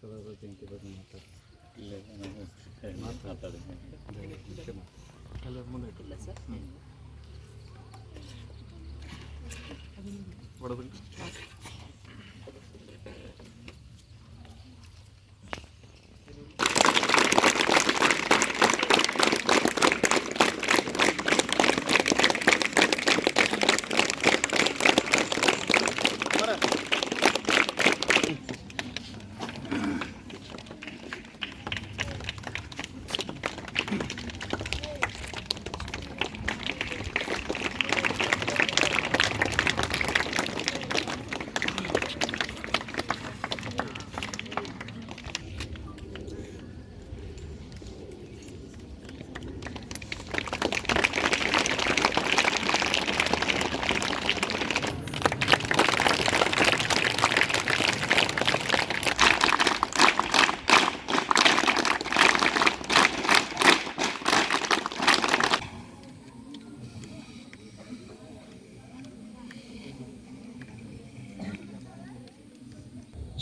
ಪ್ರಾಂಶುಪಾಲರ ಜಯಂತಿ ಬಗ್ಗೆ ಇಲ್ಲ ಸರ್.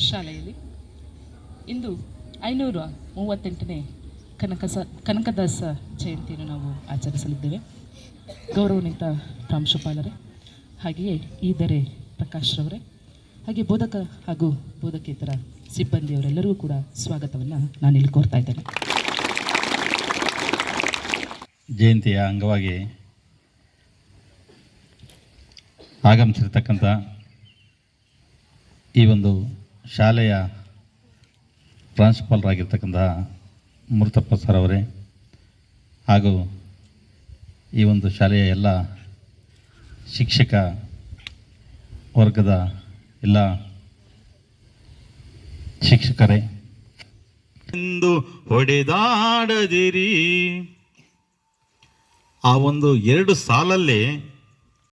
ಶಾಲೆಯಲ್ಲಿ ಇಂದು 538ನೇ ಕನಕದಾಸ ಜಯಂತಿಯನ್ನು ನಾವು ಆಚರಿಸಲಿದ್ದೇವೆ. ಗೌರವಾನ್ವಿತ ಪ್ರಾಂಶುಪಾಲರೇ, ಹಾಗೆಯೇ ಈದರೆ ಪ್ರಕಾಶ್ ರವರೇ, ಹಾಗೆ ಬೋಧಕ ಹಾಗೂ ಬೋಧಕೇತರ ಸಿಬ್ಬಂದಿಯವರೆಲ್ಲರಿಗೂ ಕೂಡ ಸ್ವಾಗತವನ್ನು ನಾನಿಲ್ಲಿ ಕೋರ್ತಾ ಇದ್ದೇನೆ. ಜಯಂತಿಯ ಅಂಗವಾಗಿ ಆಗಮಿಸಿರ್ತಕ್ಕಂಥ ಈ ಒಂದು ಶಾಲೆಯ ಪ್ರಾಂಶುಪಾಲರಾಗಿರ್ತಕ್ಕಂಥ ಮೂರ್ತಪ್ಪ ಸರ್ ಅವರೇ, ಹಾಗೂ ಈ ಒಂದು ಶಾಲೆಯ ಎಲ್ಲ ಶಿಕ್ಷಕ ವರ್ಗದ ಎಲ್ಲ ಶಿಕ್ಷಕರೇ, ಎಂದು ಹೊಡೆದಾಡದಿರಿ. ಆ ಒಂದು 2 ಸಾಲಲ್ಲಿ